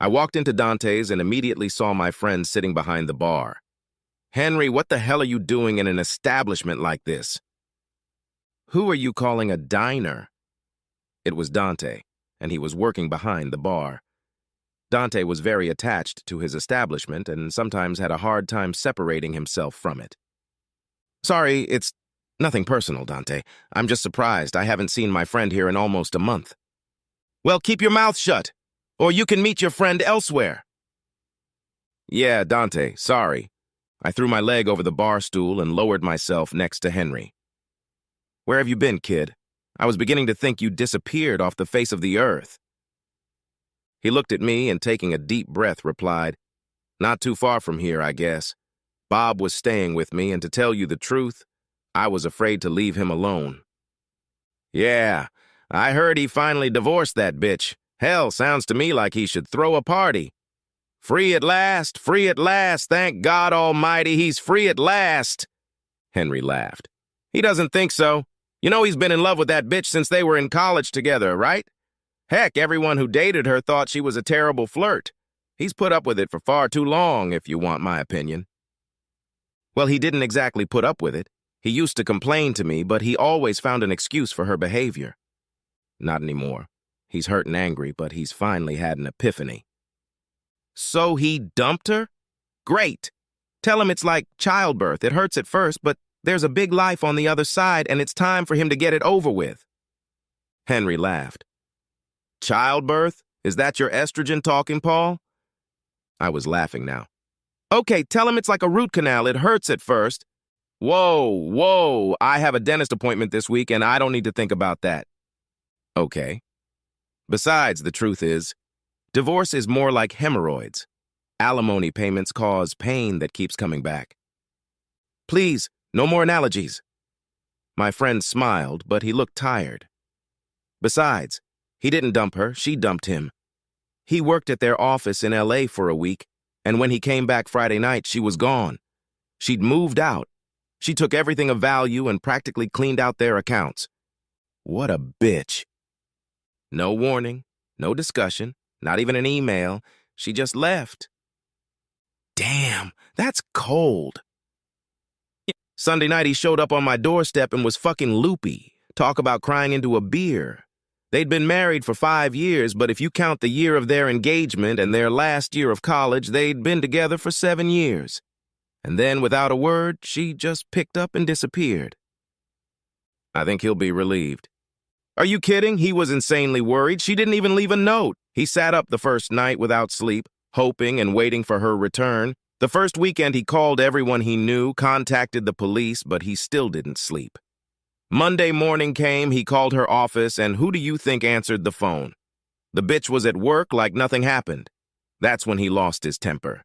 I walked into Dante's and immediately saw my friend sitting behind the bar. "Henry, what the hell are you doing in an establishment like this?" "Who are you calling a diner?" It was Dante, and he was working behind the bar. Dante was very attached to his establishment and sometimes had a hard time separating himself from it. "Sorry, it's nothing personal, Dante. I'm just surprised. I haven't seen my friend here in almost a month." "Well, keep your mouth shut, or you can meet your friend elsewhere." "Yeah, Dante, sorry." I threw my leg over the bar stool and lowered myself next to Henry. "Where have you been, kid? I was beginning to think you disappeared off the face of the earth." He looked at me and, taking a deep breath, replied, "Not too far from here, I guess. Bob was staying with me, and to tell you the truth, I was afraid to leave him alone." "Yeah, I heard he finally divorced that bitch. Hell, sounds to me like he should throw a party. Free at last, thank God Almighty, he's free at last." Henry laughed. "He doesn't think so. You know he's been in love with that bitch since they were in college together, right? Heck, everyone who dated her thought she was a terrible flirt. He's put up with it for far too long, if you want my opinion." "Well, he didn't exactly put up with it. He used to complain to me, but he always found an excuse for her behavior." "Not anymore. He's hurt and angry, but he's finally had an epiphany." "So he dumped her? Great. Tell him it's like childbirth. It hurts at first, but there's a big life on the other side, and it's time for him to get it over with." Henry laughed. "Childbirth? Is that your estrogen talking, Paul?" I was laughing now. "Okay, tell him it's like a root canal. It hurts at first." Whoa, I have a dentist appointment this week, and I don't need to think about that." "Okay. Besides, the truth is, divorce is more like hemorrhoids. Alimony payments cause pain that keeps coming back." "Please, no more analogies." My friend smiled, but he looked tired. "Besides, he didn't dump her, she dumped him. He worked at their office in LA for a week, and when he came back Friday night, she was gone. She'd moved out. She took everything of value and practically cleaned out their accounts. What a bitch. No warning, no discussion, not even an email. She just left." "Damn, that's cold." "Sunday night he showed up on my doorstep and was fucking loopy. Talk about crying into a beer. They'd been married for 5 years, but if you count the year of their engagement and their last year of college, they'd been together for 7 years. And then, without a word, she just picked up and disappeared." "I think he'll be relieved." "Are you kidding? He was insanely worried. She didn't even leave a note. He sat up the first night without sleep, hoping and waiting for her return. The first weekend he called everyone he knew, contacted the police, but he still didn't sleep. Monday morning came, he called her office, and who do you think answered the phone? The bitch was at work like nothing happened. That's when he lost his temper.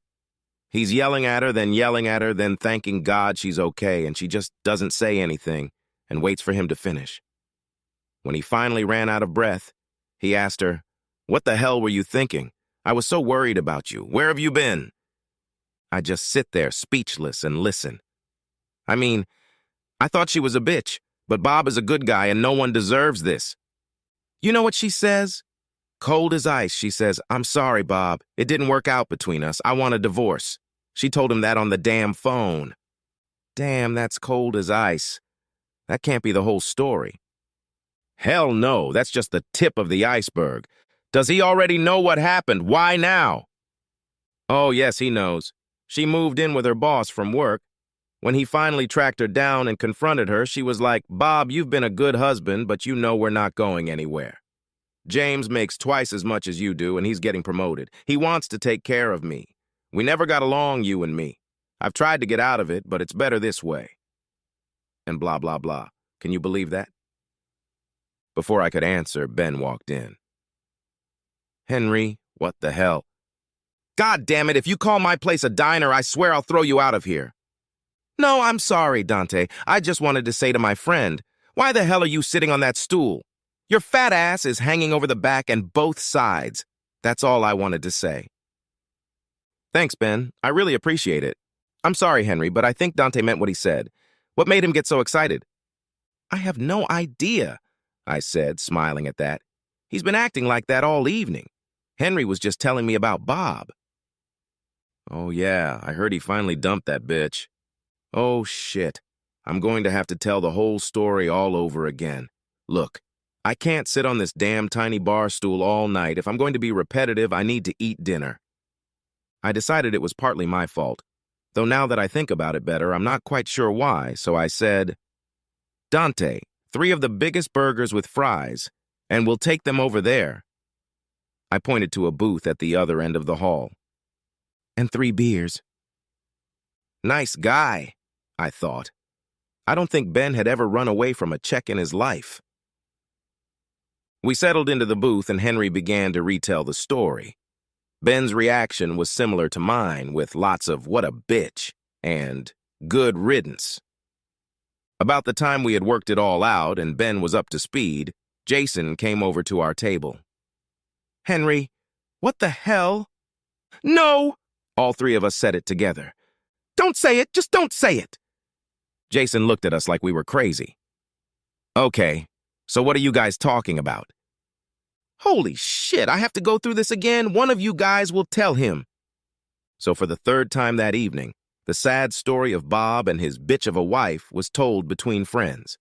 He's yelling at her, then thanking God she's okay, and she just doesn't say anything and waits for him to finish. When he finally ran out of breath, he asked her, 'What the hell were you thinking? I was so worried about you. Where have you been?' I just sit there speechless and listen. I mean, I thought she was a bitch, but Bob is a good guy and no one deserves this. You know what she says? Cold as ice, she says, 'I'm sorry, Bob. It didn't work out between us. I want a divorce.' She told him that on the damn phone." Damn, that's cold as ice. That can't be the whole story. Hell no, that's just the tip of the iceberg. Does he already know what happened? Why now? Oh, yes, he knows. She moved in with her boss from work. When he finally tracked her down and confronted her, she was like, "Bob, you've been a good husband, but you know we're not going anywhere. James makes twice as much as you do, and he's getting promoted. He wants to take care of me. We never got along, you and me. I've tried to get out of it, but it's better this way." And blah, blah, blah. Can you believe that? Before I could answer, Ben walked in. "Henry, what the hell?" "God damn it, if you call my place a diner, I swear I'll throw you out of here." "No, I'm sorry, Dante. I just wanted to say to my friend, why the hell are you sitting on that stool? Your fat ass is hanging over the back and both sides. That's all I wanted to say." "Thanks, Ben. I really appreciate it. I'm sorry, Henry, but I think Dante meant what he said. What made him get so excited?" "I have no idea," I said, smiling at that. "He's been acting like that all evening. Henry was just telling me about Bob. Oh yeah, I heard he finally dumped that bitch. Oh shit. I'm going to have to tell the whole story all over again. Look, I can't sit on this damn tiny bar stool all night. If I'm going to be repetitive, I need to eat dinner. I decided it was partly my fault, though now that I think about it better, I'm not quite sure why, so I said, Dante, 3 of the biggest burgers with fries, and we'll take them over there. I pointed to a booth at the other end of the hall. And 3 beers. Nice guy, I thought. I don't think Ben had ever run away from a check in his life. We settled into the booth and Henry began to retell the story. Ben's reaction was similar to mine, with lots of "what a bitch" and "good riddance." About the time we had worked it all out and Ben was up to speed, Jason came over to our table. Henry, what the hell? No! All 3 of us said it together. Don't say it, just don't say it! Jason looked at us like we were crazy. Okay, so what are you guys talking about? Holy shit, I have to go through this again. One of you guys will tell him. So for the 3rd time that evening, the sad story of Bob and his bitch of a wife was told between friends.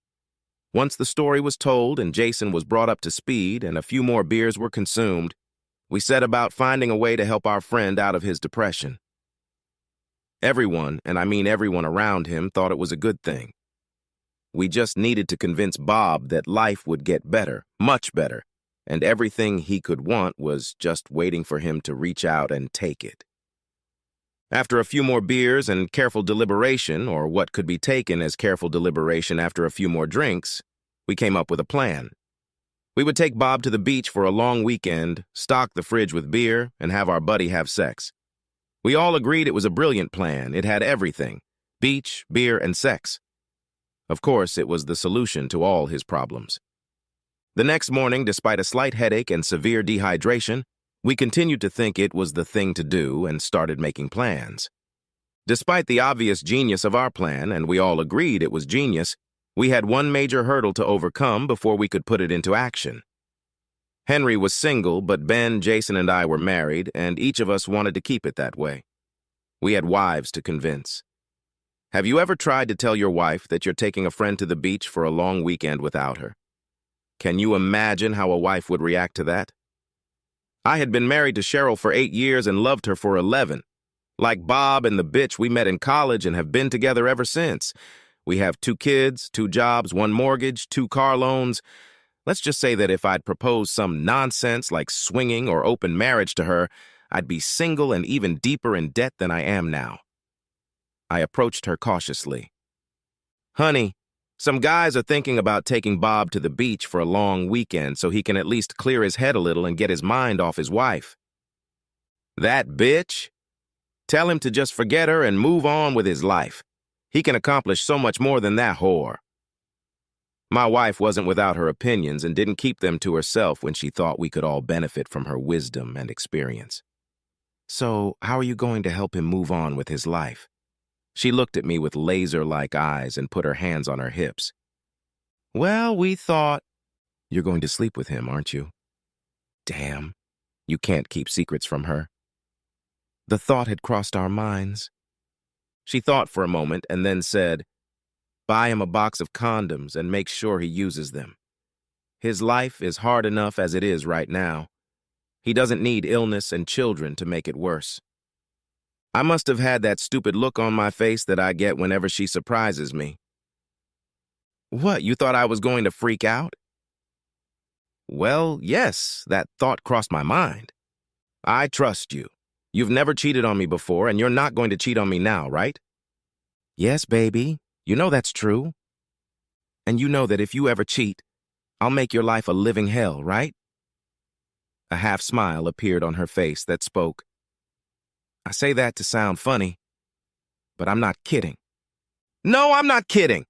Once the story was told and Jason was brought up to speed and a few more beers were consumed, we set about finding a way to help our friend out of his depression. Everyone, and I mean everyone around him, thought it was a good thing. We just needed to convince Bob that life would get better, much better, and everything he could want was just waiting for him to reach out and take it. After a few more beers and careful deliberation, or what could be taken as careful deliberation after a few more drinks, we came up with a plan. We would take Bob to the beach for a long weekend, stock the fridge with beer, and have our buddy have sex. We all agreed it was a brilliant plan. It had everything: beach, beer, and sex. Of course, it was the solution to all his problems. The next morning, despite a slight headache and severe dehydration, we continued to think it was the thing to do and started making plans. Despite the obvious genius of our plan, and we all agreed it was genius, we had one major hurdle to overcome before we could put it into action. Henry was single, but Ben, Jason, and I were married, and each of us wanted to keep it that way. We had wives to convince. Have you ever tried to tell your wife that you're taking a friend to the beach for a long weekend without her? Can you imagine how a wife would react to that? I had been married to Cheryl for 8 years and loved her for 11. Like Bob and the bitch, we met in college and have been together ever since. We have 2 kids, 2 jobs, 1 mortgage, 2 car loans. Let's just say that if I'd proposed some nonsense like swinging or open marriage to her, I'd be single and even deeper in debt than I am now. I approached her cautiously. Honey, some guys are thinking about taking Bob to the beach for a long weekend so he can at least clear his head a little and get his mind off his wife. That bitch? Tell him to just forget her and move on with his life. He can accomplish so much more than that whore. My wife wasn't without her opinions and didn't keep them to herself when she thought we could all benefit from her wisdom and experience. So, how are you going to help him move on with his life? She looked at me with laser-like eyes and put her hands on her hips. Well, we thought... You're going to sleep with him, aren't you? Damn, you can't keep secrets from her. The thought had crossed our minds. She thought for a moment and then said, buy him a box of condoms and make sure he uses them. His life is hard enough as it is right now. He doesn't need illness and children to make it worse. I must have had that stupid look on my face that I get whenever she surprises me. What, you thought I was going to freak out? Well, yes, that thought crossed my mind. I trust you. You've never cheated on me before, and you're not going to cheat on me now, right? Yes, baby. You know that's true. And you know that if you ever cheat, I'll make your life a living hell, right? A half smile appeared on her face that spoke. I say that to sound funny, but I'm not kidding. No, I'm not kidding.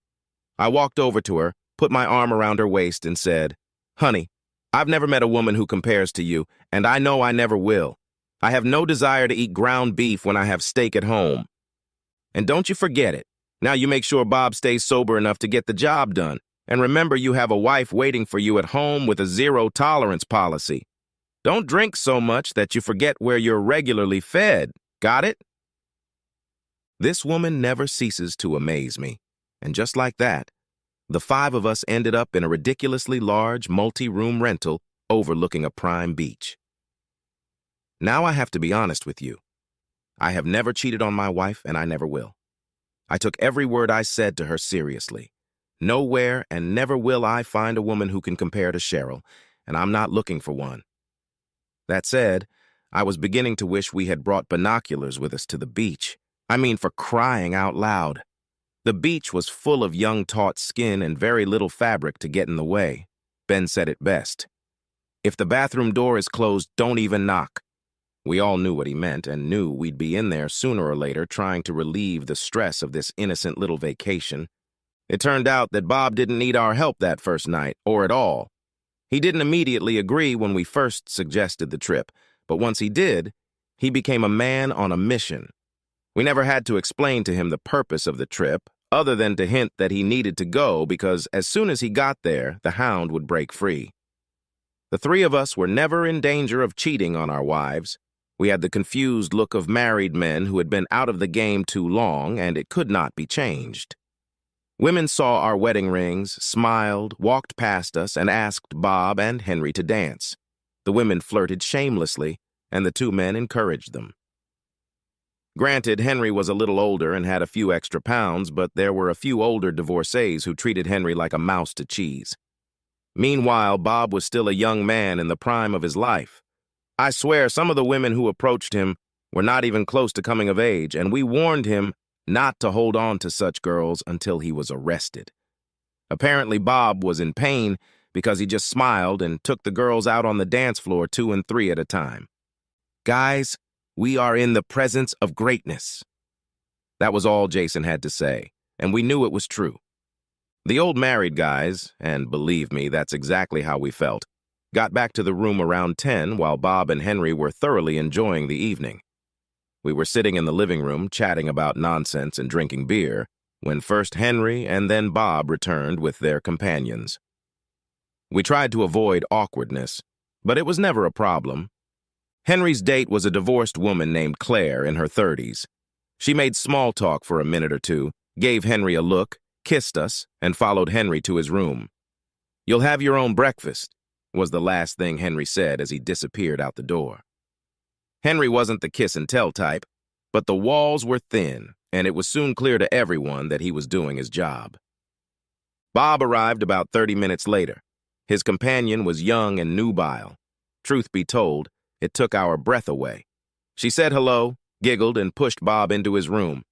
I walked over to her, put my arm around her waist, and said, honey, I've never met a woman who compares to you, and I know I never will. I have no desire to eat ground beef when I have steak at home. And don't you forget it. Now you make sure Bob stays sober enough to get the job done. And remember, you have a wife waiting for you at home with a zero-tolerance policy. Don't drink so much that you forget where you're regularly fed. Got it? This woman never ceases to amaze me. And just like that, the five of us ended up in a ridiculously large multi-room rental overlooking a prime beach. Now I have to be honest with you. I have never cheated on my wife, and I never will. I took every word I said to her seriously. Nowhere and never will I find a woman who can compare to Cheryl, and I'm not looking for one. That said, I was beginning to wish we had brought binoculars with us to the beach. I mean, for crying out loud. The beach was full of young taut skin and very little fabric to get in the way. Ben said it best. If the bathroom door is closed, don't even knock. We all knew what he meant and knew we'd be in there sooner or later trying to relieve the stress of this innocent little vacation. It turned out that Bob didn't need our help that first night, or at all. He didn't immediately agree when we first suggested the trip, but once he did, he became a man on a mission. We never had to explain to him the purpose of the trip, other than to hint that he needed to go because as soon as he got there, the hound would break free. The three of us were never in danger of cheating on our wives. We had the confused look of married men who had been out of the game too long, and it could not be changed. Women saw our wedding rings, smiled, walked past us, and asked Bob and Henry to dance. The women flirted shamelessly, and the two men encouraged them. Granted, Henry was a little older and had a few extra pounds, but there were a few older divorcees who treated Henry like a mouse to cheese. Meanwhile, Bob was still a young man in the prime of his life. I swear some of the women who approached him were not even close to coming of age, and we warned him not to hold on to such girls until he was arrested. Apparently, Bob was in pain because he just smiled and took the girls out on the dance floor 2 and 3 at a time. Guys, we are in the presence of greatness. That was all Jason had to say, and we knew it was true. The old married guys, and believe me, that's exactly how we felt, got back to the room around 10 while Bob and Henry were thoroughly enjoying the evening. We were sitting in the living room chatting about nonsense and drinking beer when first Henry and then Bob returned with their companions. We tried to avoid awkwardness, but it was never a problem. Henry's date was a divorced woman named Claire in her 30s. She made small talk for a minute or two, gave Henry a look, kissed us, and followed Henry to his room. "You'll have your own breakfast," was the last thing Henry said as he disappeared out the door. Henry wasn't the kiss-and-tell type, but the walls were thin, and it was soon clear to everyone that he was doing his job. Bob arrived about 30 minutes later. His companion was young and nubile. Truth be told, it took our breath away. She said hello, giggled, and pushed Bob into his room.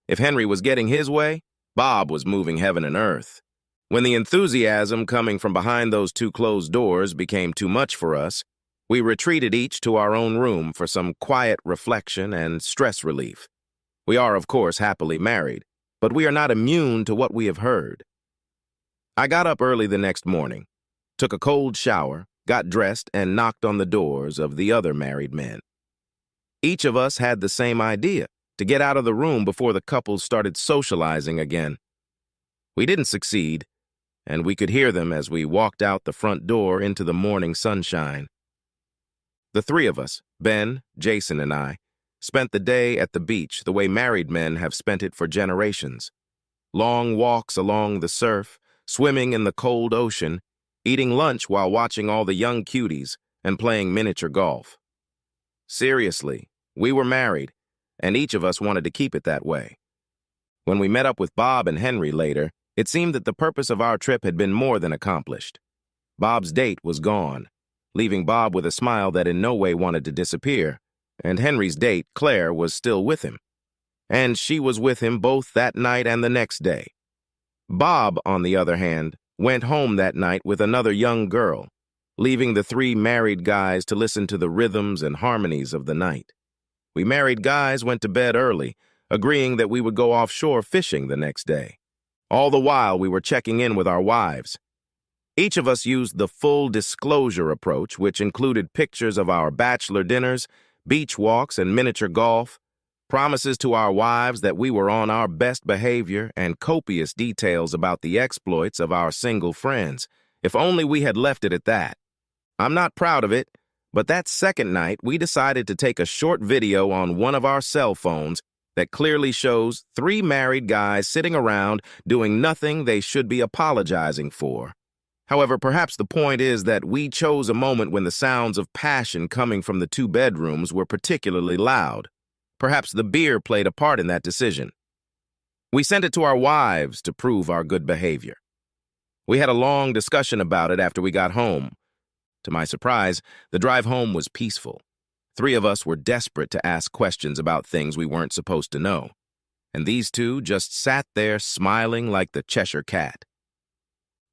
If Henry was getting his way, Bob was moving heaven and earth. When the enthusiasm coming from behind those two closed doors became too much for us, we retreated each to our own room for some quiet reflection and stress relief. We are, of course, happily married, but we are not immune to what we have heard. I got up early the next morning, took a cold shower, got dressed, and knocked on the doors of the other married men. Each of us had the same idea, to get out of the room before the couples started socializing again. We didn't succeed, and we could hear them as we walked out the front door into the morning sunshine. The three of us, Ben, Jason, and I, spent the day at the beach the way married men have spent it for generations. Long walks along the surf, swimming in the cold ocean, eating lunch while watching all the young cuties, and playing miniature golf. Seriously, we were married, and each of us wanted to keep it that way. When we met up with Bob and Henry later, it seemed that the purpose of our trip had been more than accomplished. Bob's date was gone, leaving Bob with a smile that in no way wanted to disappear, and Henry's date, Claire, was still with him. And she was with him both that night and the next day. Bob, on the other hand, went home that night with another young girl, leaving the three married guys to listen to the rhythms and harmonies of the night. We married guys went to bed early, agreeing that we would go offshore fishing the next day. All the while, we were checking in with our wives. Each of us used the full disclosure approach, which included pictures of our bachelor dinners, beach walks, and miniature golf, promises to our wives that we were on our best behavior, and copious details about the exploits of our single friends. If only we had left it at that. I'm not proud of it, But that second night, we decided to take a short video on one of our cell phones that clearly shows three married guys sitting around doing nothing they should be apologizing for. However, perhaps the point is that we chose a moment when the sounds of passion coming from the two bedrooms were particularly loud. Perhaps the beer played a part in that decision. We sent it to our wives to prove our good behavior. We had a long discussion about it after we got home. To my surprise, the drive home was peaceful. Three of us were desperate to ask questions about things we weren't supposed to know, and these two just sat there smiling like the Cheshire Cat.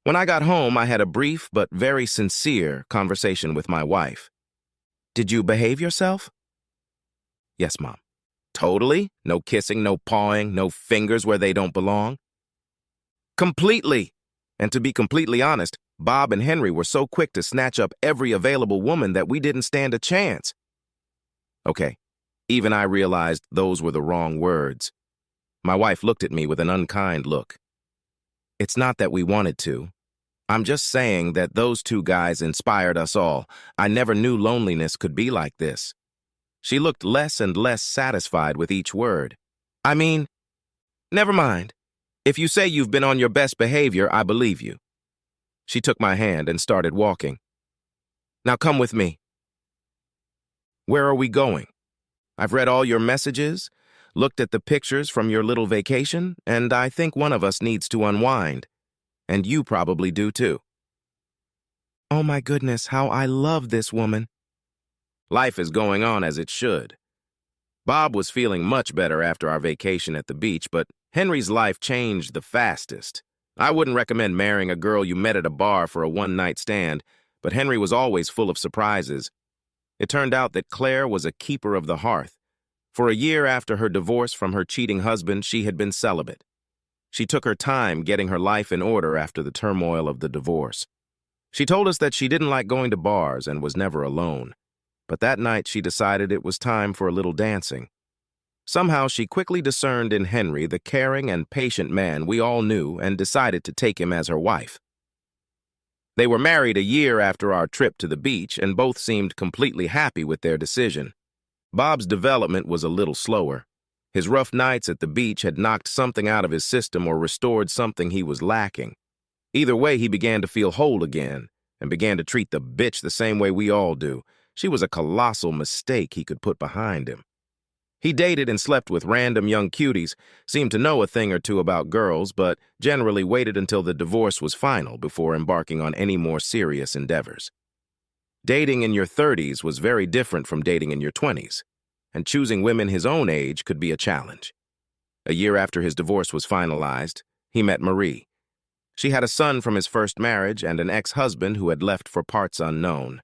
When I got home, I had a brief but very sincere conversation with my wife. "Did you behave yourself?" "Yes, Mom." "Totally? No kissing, no pawing, no fingers where they don't belong?" "Completely. And to be completely honest, Bob and Henry were so quick to snatch up every available woman that we didn't stand a chance." Okay, even I realized those were the wrong words. My wife looked at me with an unkind look. "It's not that we wanted to. I'm just saying that those two guys inspired us all. I never knew loneliness could be like this." She looked less and less satisfied with each word. "I mean, never mind. If you say you've been on your best behavior, I believe you." She took my hand and started walking. "Now come with me." "Where are we going? I've read all your messages, looked at the pictures from your little vacation, and I think one of us needs to unwind. And you probably do too." "Oh my goodness, how I love this woman." Life is going on as it should. Bob was feeling much better after our vacation at the beach, but Henry's life changed the fastest. I wouldn't recommend marrying a girl you met at a bar for a one-night stand, but Henry was always full of surprises. It turned out that Claire was a keeper of the hearth. For a year after her divorce from her cheating husband, she had been celibate. She took her time getting her life in order after the turmoil of the divorce. She told us that she didn't like going to bars and was never alone. But that night she decided it was time for a little dancing. Somehow she quickly discerned in Henry the caring and patient man we all knew and decided to take him as her wife. They were married a year after our trip to the beach and both seemed completely happy with their decision. Bob's development was a little slower. His rough nights at the beach had knocked something out of his system or restored something he was lacking. Either way, he began to feel whole again and began to treat the bitch the same way we all do. She was a colossal mistake he could put behind him. He dated and slept with random young cuties, seemed to know a thing or two about girls, but generally waited until the divorce was final before embarking on any more serious endeavors. Dating in your 30s was very different from dating in your 20s, and choosing women his own age could be a challenge. A year after his divorce was finalized, he met Marie. She had a son from his first marriage and an ex-husband who had left for parts unknown.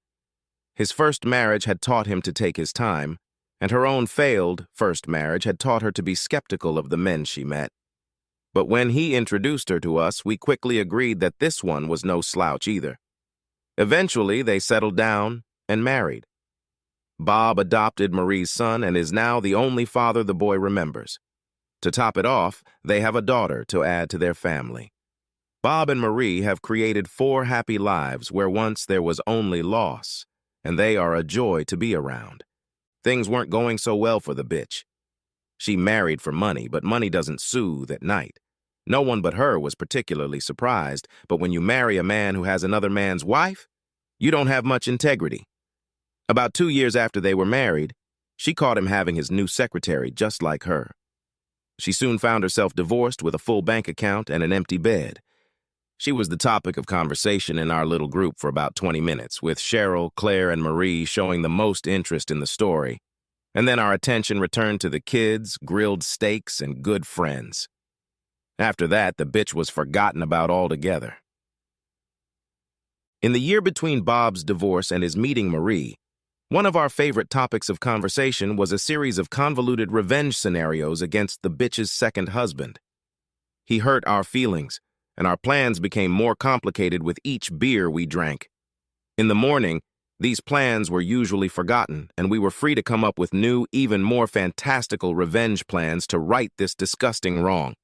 His first marriage had taught him to take his time, and her own failed first marriage had taught her to be skeptical of the men she met. But when he introduced her to us, we quickly agreed that this one was no slouch either. Eventually, they settled down and married. Bob adopted Marie's son and is now the only father the boy remembers. To top it off, they have a daughter to add to their family. Bob and Marie have created 4 happy lives where once there was only loss, and they are a joy to be around. Things weren't going so well for the bitch. She married for money, but money doesn't soothe at night. No one but her was particularly surprised, but when you marry a man who has another man's wife, you don't have much integrity. About 2 years after they were married, she caught him having his new secretary just like her. She soon found herself divorced with a full bank account and an empty bed. She was the topic of conversation in our little group for about 20 minutes, with Cheryl, Claire, and Marie showing the most interest in the story. And then our attention returned to the kids, grilled steaks, and good friends. After that, the bitch was forgotten about altogether. In the year between Bob's divorce and his meeting Marie, one of our favorite topics of conversation was a series of convoluted revenge scenarios against the bitch's second husband. He hurt our feelings, and our plans became more complicated with each beer we drank. In the morning, these plans were usually forgotten, and we were free to come up with new, even more fantastical revenge plans to right this disgusting wrong.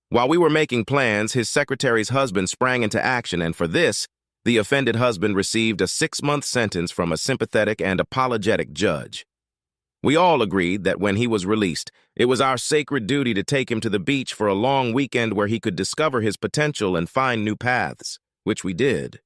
While we were making plans, his secretary's husband sprang into action, and for this, The offended husband received a 6-month sentence from a sympathetic and apologetic judge. We all agreed that when he was released, it was our sacred duty to take him to the beach for a long weekend where he could discover his potential and find new paths, which we did.